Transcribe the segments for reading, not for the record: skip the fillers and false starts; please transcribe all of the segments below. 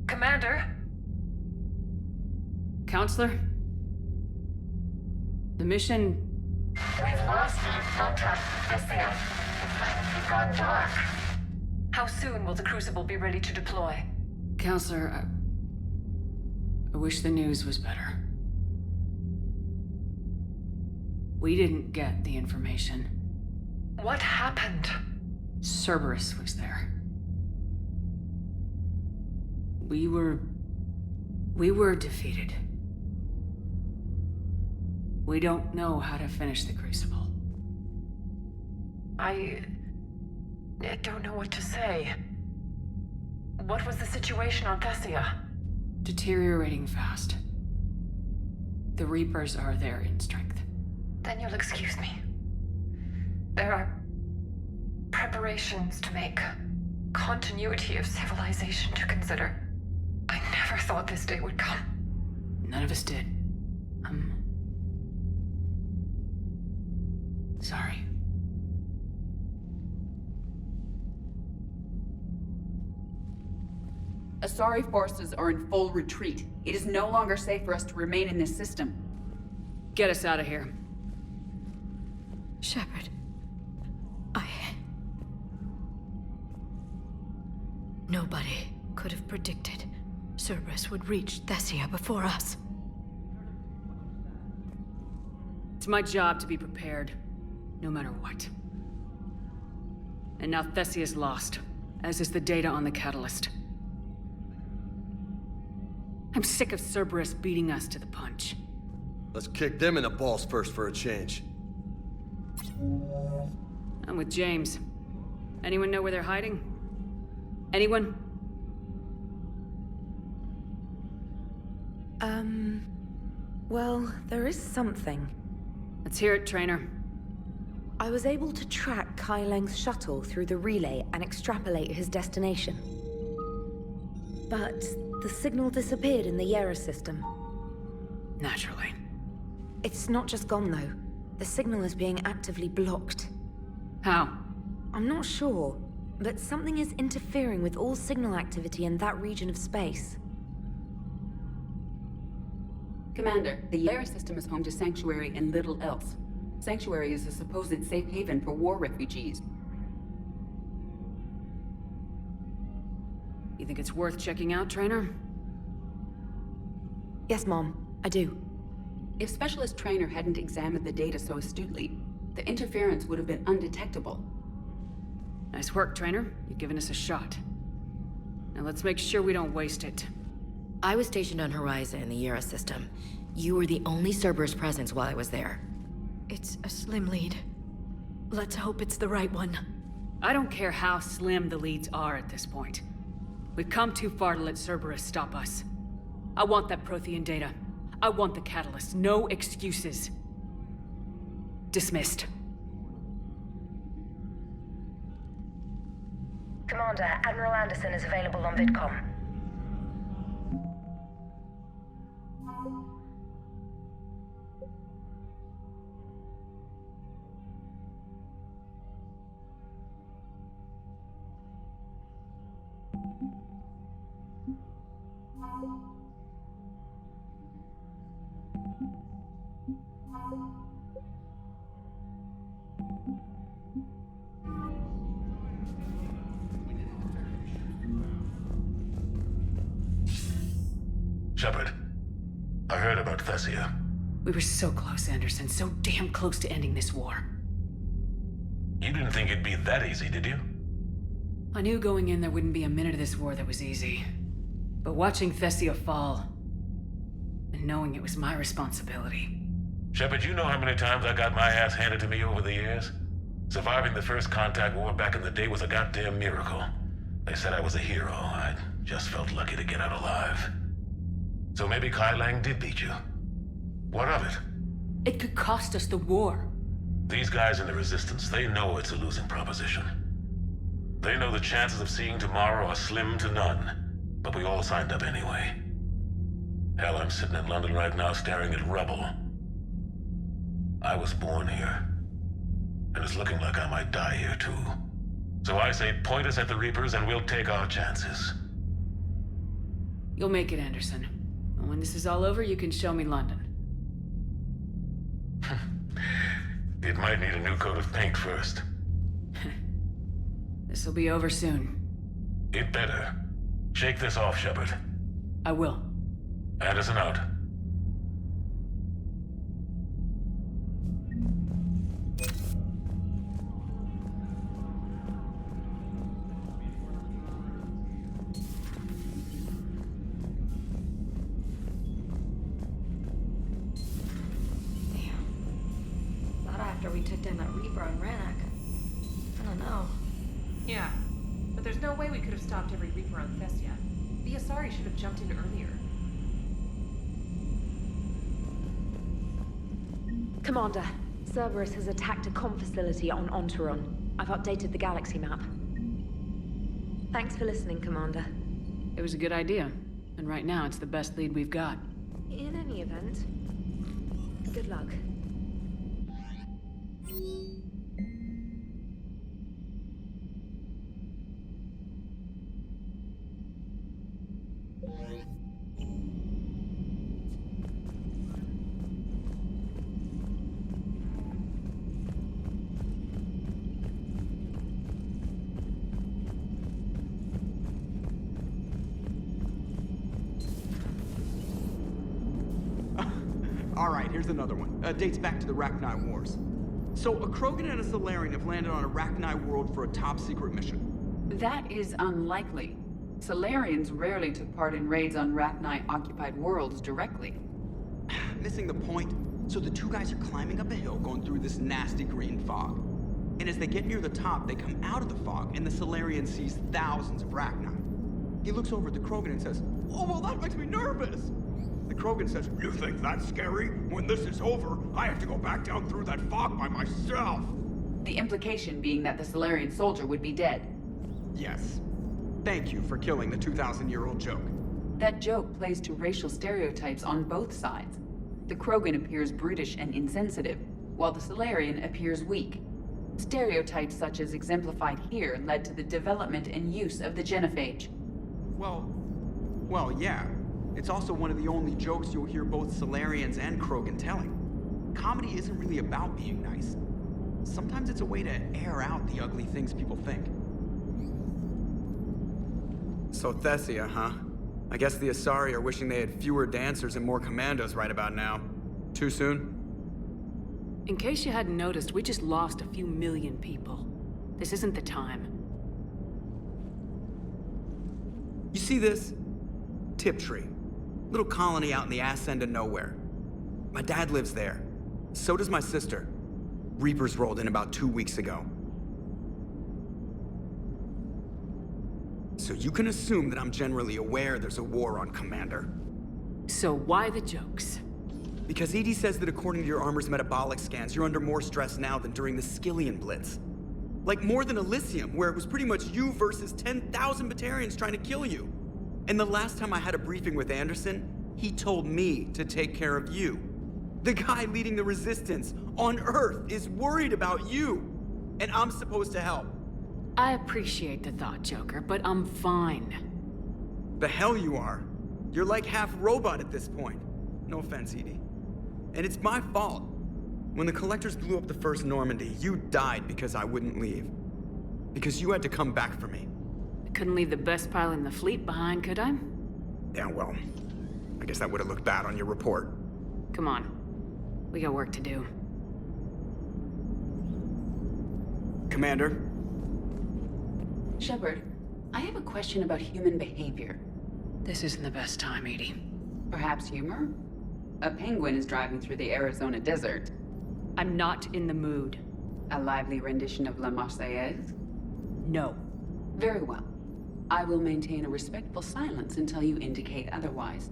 Commander? Counselor? The mission... We've lost contact with Thessia. It's gone dark. How soon will the Crucible be ready to deploy? Counselor, I wish the news was better. We didn't get the information. What happened? Cerberus was there. We were defeated. We don't know how to finish the Crucible. I don't know what to say. What was the situation on Thessia? Deteriorating fast. The Reapers are there in strength. Then you'll excuse me. There are preparations to make. Continuity of civilization to consider. I never thought this day would come. None of us did. I'm... sorry. Asari forces are in full retreat. It is no longer safe for us to remain in this system. Get us out of here. Shepard. Nobody could have predicted Cerberus would reach Thessia before us. It's my job to be prepared, no matter what. And now Thessia's lost, as is the data on the catalyst. I'm sick of Cerberus beating us to the punch. Let's kick them in the balls first for a change. I'm with James. Anyone know where they're hiding? Anyone? Well, there is something. Let's hear it, Trainer. I was able to track Kai Leng's shuttle through the relay and extrapolate his destination. But the signal disappeared in the Liara system. Naturally. It's not just gone, though. The signal is being actively blocked. How? I'm not sure, but something is interfering with all signal activity in that region of space. Commander, the Liara system is home to Sanctuary and little else. Sanctuary is a supposed safe haven for war refugees. You think it's worth checking out, Trainer? Yes, Mom, I do. If Specialist Trainer hadn't examined the data so astutely, the interference would have been undetectable. Nice work, Trainer. You've given us a shot. Now let's make sure we don't waste it. I was stationed on Horizon in the Liara system. You were the only Cerberus presence while I was there. It's a slim lead. Let's hope it's the right one. I don't care how slim the leads are at this point. We've come too far to let Cerberus stop us. I want that Prothean data. I want the catalyst. No excuses. Dismissed. Commander, Admiral Anderson is available on VidCom. Shepard, I heard about Thessia. We were so close, Anderson. So damn close to ending this war. You didn't think it'd be that easy, did you? I knew going in there wouldn't be a minute of this war that was easy. But watching Thessia fall, and knowing it was my responsibility. Shepard, you know how many times I got my ass handed to me over the years? Surviving the first contact war back in the day was a goddamn miracle. They said I was a hero. I just felt lucky to get out alive. So maybe Kai Lang did beat you. What of it? It could cost us the war. These guys in the Resistance, they know it's a losing proposition. They know the chances of seeing tomorrow are slim to none, but we all signed up anyway. Hell, I'm sitting in London right now staring at rubble. I was born here, and it's looking like I might die here too. So I say point us at the Reapers and we'll take our chances. You'll make it, Anderson. And when this is all over, you can show me London. It might need a new coat of paint first. This'll be over soon. It better. Shake this off, Shepard. I will. Anderson out. Not after we took down that Reaper on Rannoch. I don't know. Yeah, but there's no way we could have stopped every Reaper on Thessia. The Asari should have jumped in earlier. Commander, Cerberus has attacked a comm facility on Ontaron. I've updated the galaxy map. Thanks for listening, Commander. It was a good idea. And right now, it's the best lead we've got. In any event, good luck. Alright, here's another one. Dates back to the Rachni Wars. So, a Krogan and a Salarian have landed on a Rachni world for a top-secret mission. That is unlikely. Salarians rarely took part in raids on Rachni-occupied worlds directly. Missing the point. So the two guys are climbing up a hill going through this nasty green fog. And as they get near the top, they come out of the fog, and the Salarian sees thousands of Rachni. He looks over at the Krogan and says, "Oh, well, that makes me nervous!" The Krogan says, "You think that's scary? When this is over, I have to go back down through that fog by myself." The implication being that the Salarian soldier would be dead. Yes. Thank you for killing the 2,000-year-old joke. That joke plays to racial stereotypes on both sides. The Krogan appears brutish and insensitive, while the Salarian appears weak. Stereotypes such as exemplified here led to the development and use of the genophage. Well, yeah. It's also one of the only jokes you'll hear both Salarians and Krogan telling. Comedy isn't really about being nice. Sometimes it's a way to air out the ugly things people think. So Thessia, huh? I guess the Asari are wishing they had fewer dancers and more commandos right about now. Too soon? In case you hadn't noticed, we just lost a few million people. This isn't the time. You see this? Tiptree. Little colony out in the ass end of nowhere. My dad lives there. So does my sister. Reapers rolled in about 2 weeks ago. So you can assume that I'm generally aware there's a war on, Commander. So why the jokes? Because EDI says that according to your armor's metabolic scans, you're under more stress now than during the Skillian Blitz. Like more than Elysium, where it was pretty much you versus 10,000 Batarians trying to kill you. And the last time I had a briefing with Anderson, he told me to take care of you. The guy leading the resistance on Earth is worried about you. And I'm supposed to help. I appreciate the thought, Joker, but I'm fine. The hell you are. You're like half robot at this point. No offense, EDI. And it's my fault. When the Collectors blew up the first Normandy, you died because I wouldn't leave. Because you had to come back for me. I couldn't leave the best pilot in the fleet behind, could I? Yeah, well, I guess that would have looked bad on your report. Come on. We got work to do. Commander? Shepard, I have a question about human behavior. This isn't the best time, Edie. Perhaps humor? A penguin is driving through the Arizona desert. I'm not in the mood. A lively rendition of La Marseillaise? No. Very well. I will maintain a respectful silence until you indicate otherwise.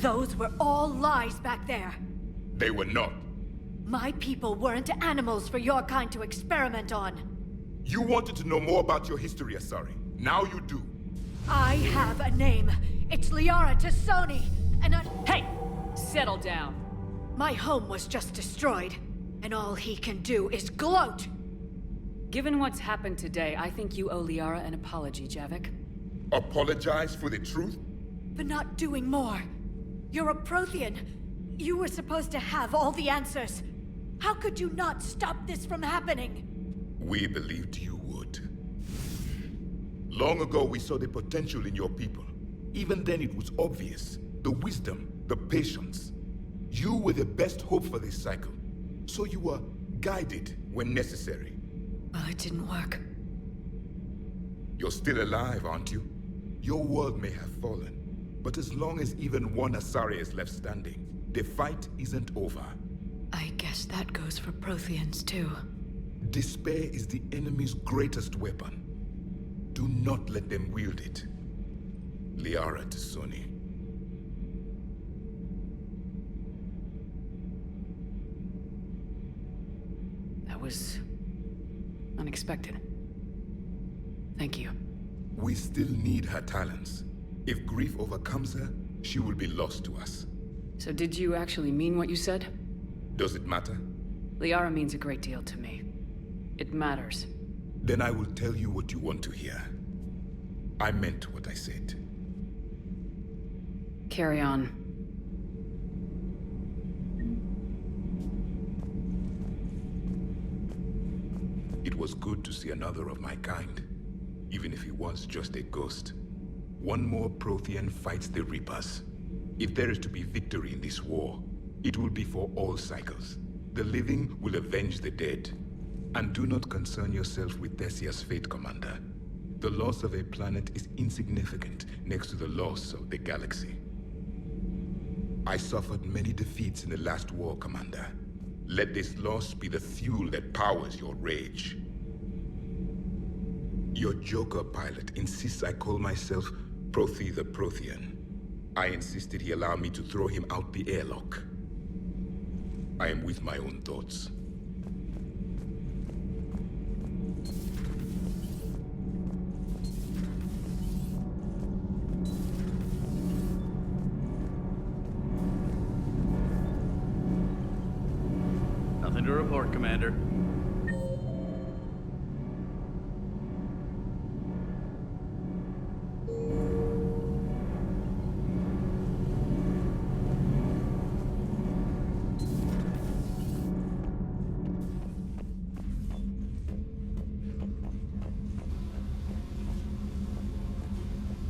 Those were all lies back there. They were not. My people weren't animals for your kind to experiment on. You wanted to know more about your history, Asari. Now you do. I have a name. It's Liara Tassoni, and I... Hey! Settle down. My home was just destroyed, and all he can do is gloat. Given what's happened today, I think you owe Liara an apology, Javik. Apologize for the truth? For not doing more. You're a Prothean. You were supposed to have all the answers. How could you not stop this from happening? We believed you would. Long ago, we saw the potential in your people. Even then, it was obvious. The wisdom, the patience. You were the best hope for this cycle. So you were guided when necessary. Well, it didn't work. You're still alive, aren't you? Your world may have fallen, but as long as even one Asari is left standing, the fight isn't over. I guess that goes for Protheans, too. Despair is the enemy's greatest weapon. Do not let them wield it. Liara Tassoni. That was... unexpected. Thank you. We still need her talents. If grief overcomes her, she will be lost to us. So did you actually mean what you said? Does it matter? Liara means a great deal to me. It matters. Then I will tell you what you want to hear. I meant what I said. Carry on. It was good to see another of my kind, even if he was just a ghost. One more Prothean fights the Reapers. If there is to be victory in this war, it will be for all cycles. The living will avenge the dead. And do not concern yourself with Thessia's fate, Commander. The loss of a planet is insignificant next to the loss of the galaxy. I suffered many defeats in the last war, Commander. Let this loss be the fuel that powers your rage. Your Joker pilot insists I call myself Prothi the Prothean. I insisted he allow me to throw him out the airlock. I am with my own thoughts. Nothing to report, Commander.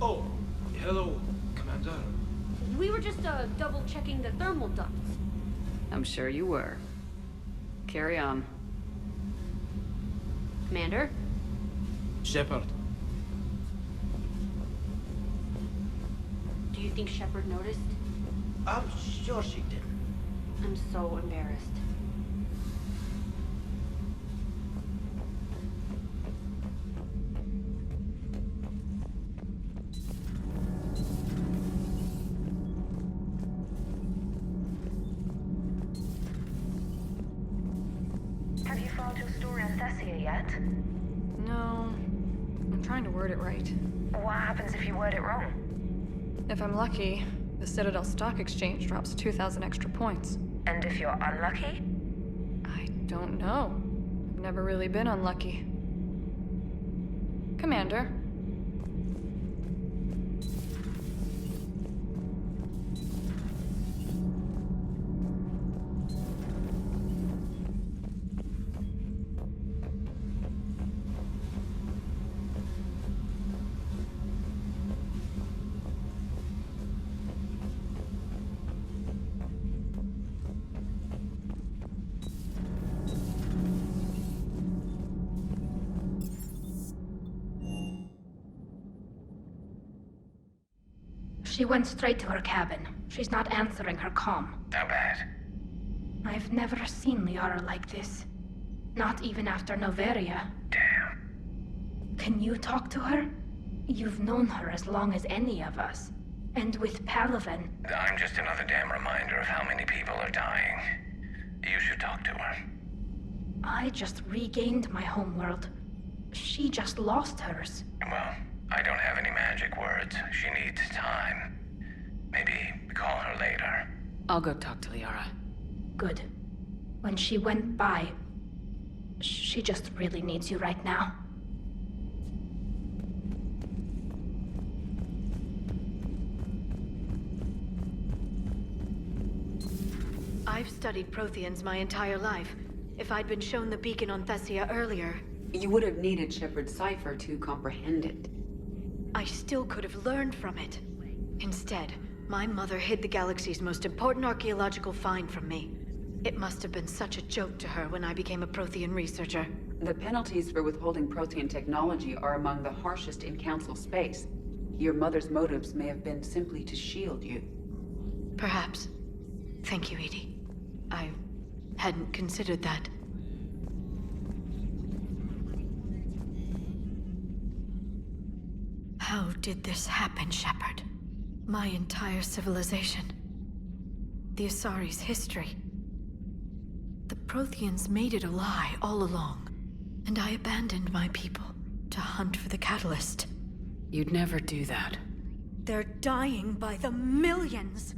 Oh, hello, Commander. We were just double-checking the thermal ducts. I'm sure you were. Carry on. Commander? Shepard. Do you think Shepard noticed? I'm sure she did. I'm so embarrassed. Have you found your story on Thessia yet? No. I'm trying to word it right. What happens if you word it wrong? If I'm lucky, the Citadel Stock Exchange drops 2,000 extra points. And if you're unlucky? I don't know. I've never really been unlucky. Commander. She went straight to her cabin. She's not answering her comm. How bad? I've never seen Liara like this. Not even after Noveria. Damn. Can you talk to her? You've known her as long as any of us. And with Palaven, I'm just another damn reminder of how many people are dying. You should talk to her. I just regained my homeworld. She just lost hers. Well, I don't have any magic words. She needs time. Maybe call her later. I'll go talk to Liara. Good. When she went by, she just really needs you right now. I've studied Protheans my entire life. If I'd been shown the beacon on Thessia earlier... You would have needed Shepard's cipher to comprehend it. I still could have learned from it. Instead, my mother hid the galaxy's most important archaeological find from me. It must have been such a joke to her when I became a Prothean researcher. The penalties for withholding Prothean technology are among the harshest in Council space. Your mother's motives may have been simply to shield you. Perhaps. Thank you, Edie. I hadn't considered that. How did this happen, Shepard? My entire civilization. The Asari's history. The Protheans made it a lie all along, and I abandoned my people to hunt for the catalyst. You'd never do that. They're dying by the millions!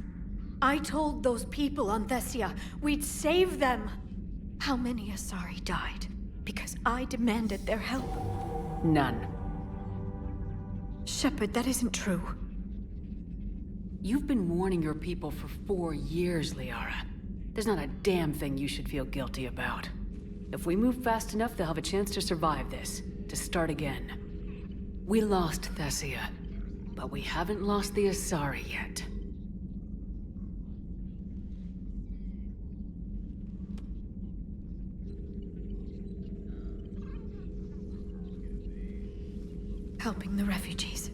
I told those people on Thessia we'd save them! How many Asari died because I demanded their help? None. Shepard, that isn't true. You've been warning your people for 4 years, Liara. There's not a damn thing you should feel guilty about. If we move fast enough, they'll have a chance to survive this, to start again. We lost Thessia, but we haven't lost the Asari yet. Helping the refugees.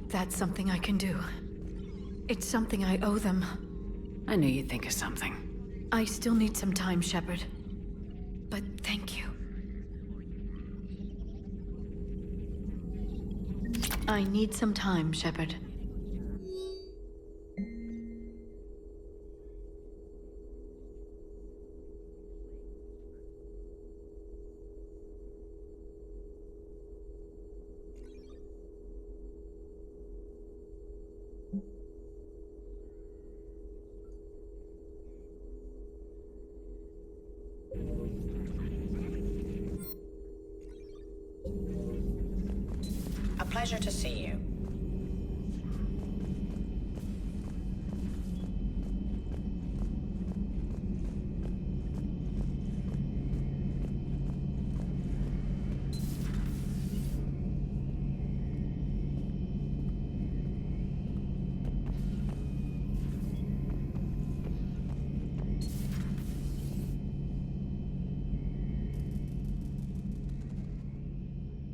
That's something I can do. It's something I owe them. I knew you'd think of something. I still need some time, Shepard. But thank you. I need some time, Shepard. A pleasure to see you.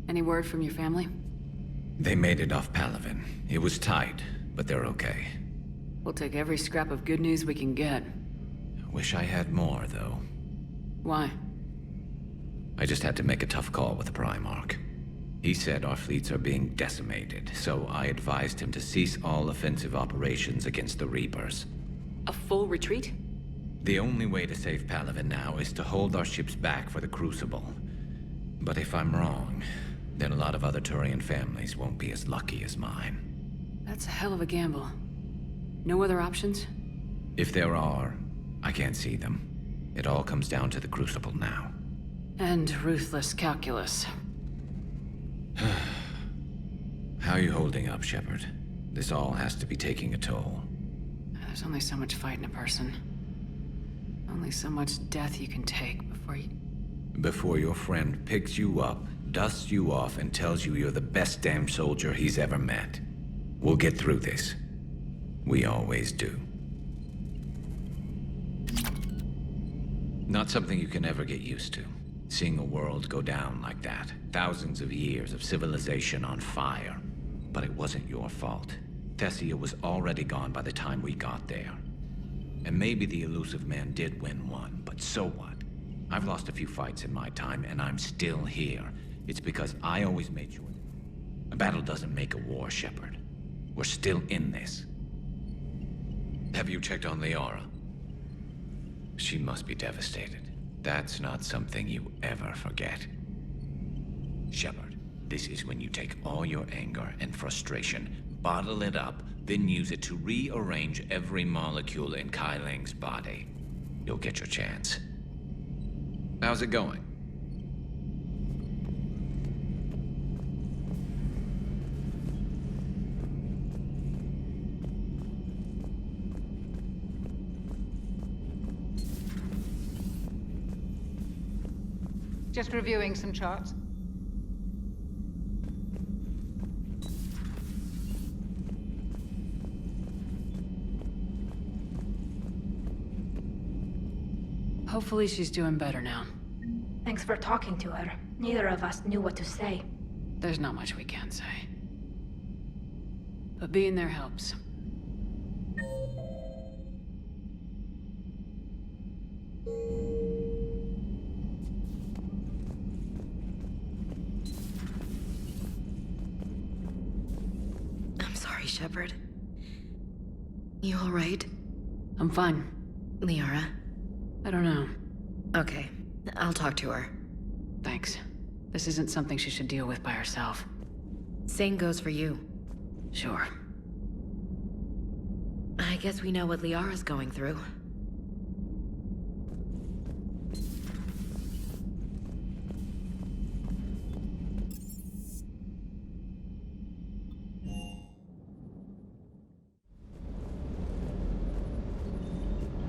Any word from your family? They made it off Palaven. It was tight, but they're okay. We'll take every scrap of good news we can get. Wish I had more, though. Why? I just had to make a tough call with the Primarch. He said our fleets are being decimated, so I advised him to cease all offensive operations against the Reapers. A full retreat? The only way to save Palaven now is to hold our ships back for the Crucible. But if I'm wrong, then a lot of other Turian families won't be as lucky as mine. That's a hell of a gamble. No other options? If there are, I can't see them. It all comes down to the Crucible now. And ruthless calculus. How are you holding up, Shepard? This all has to be taking a toll. There's only so much fight in a person. Only so much death you can take before your friend picks you up, dusts you off, and tells you you're the best damn soldier he's ever met. We'll get through this. We always do. Not something you can ever get used to. Seeing a world go down like that. Thousands of years of civilization on fire. But it wasn't your fault. Thessia was already gone by the time we got there. And maybe the elusive man did win one, but so what? I've lost a few fights in my time, and I'm still here. It's because I always made sure. A battle doesn't make a war, Shepard. We're still in this. Have you checked on Liara? She must be devastated. That's not something you ever forget. Shepard, this is when you take all your anger and frustration, bottle it up, then use it to rearrange every molecule in Kai Ling's body. You'll get your chance. How's it going? Just reviewing some charts. Hopefully she's doing better now. Thanks for talking to her. Neither of us knew what to say. There's not much we can say. But being there helps. I'm sorry, Shepard. You all right? I'm fine. Liara? I don't know. Okay, I'll talk to her. Thanks. This isn't something she should deal with by herself. Same goes for you. Sure. I guess we know what Liara's going through.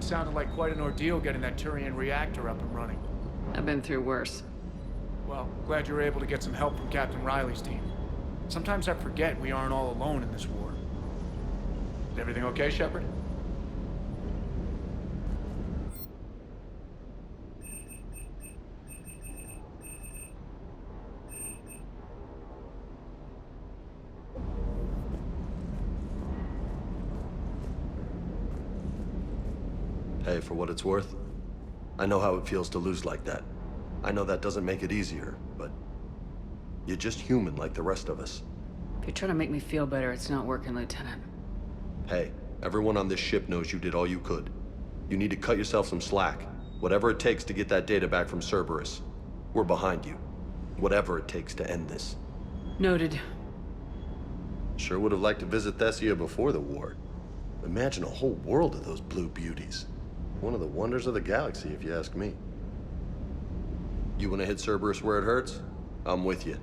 Sounded like quite an ordeal getting that Turian reactor up and running. I've been through worse. Well, glad you were able to get some help from Captain Riley's team. Sometimes I forget we aren't all alone in this war. Is everything okay, Shepard? Hey, for what it's worth, I know how it feels to lose like that. I know that doesn't make it easier, but you're just human like the rest of us. If you're trying to make me feel better, it's not working, Lieutenant. Hey, everyone on this ship knows you did all you could. You need to cut yourself some slack. Whatever it takes to get that data back from Cerberus. We're behind you. Whatever it takes to end this. Noted. Sure would have liked to visit Thessia before the war. Imagine a whole world of those blue beauties. One of the wonders of the galaxy, if you ask me. You want to hit Cerberus where it hurts? I'm with you.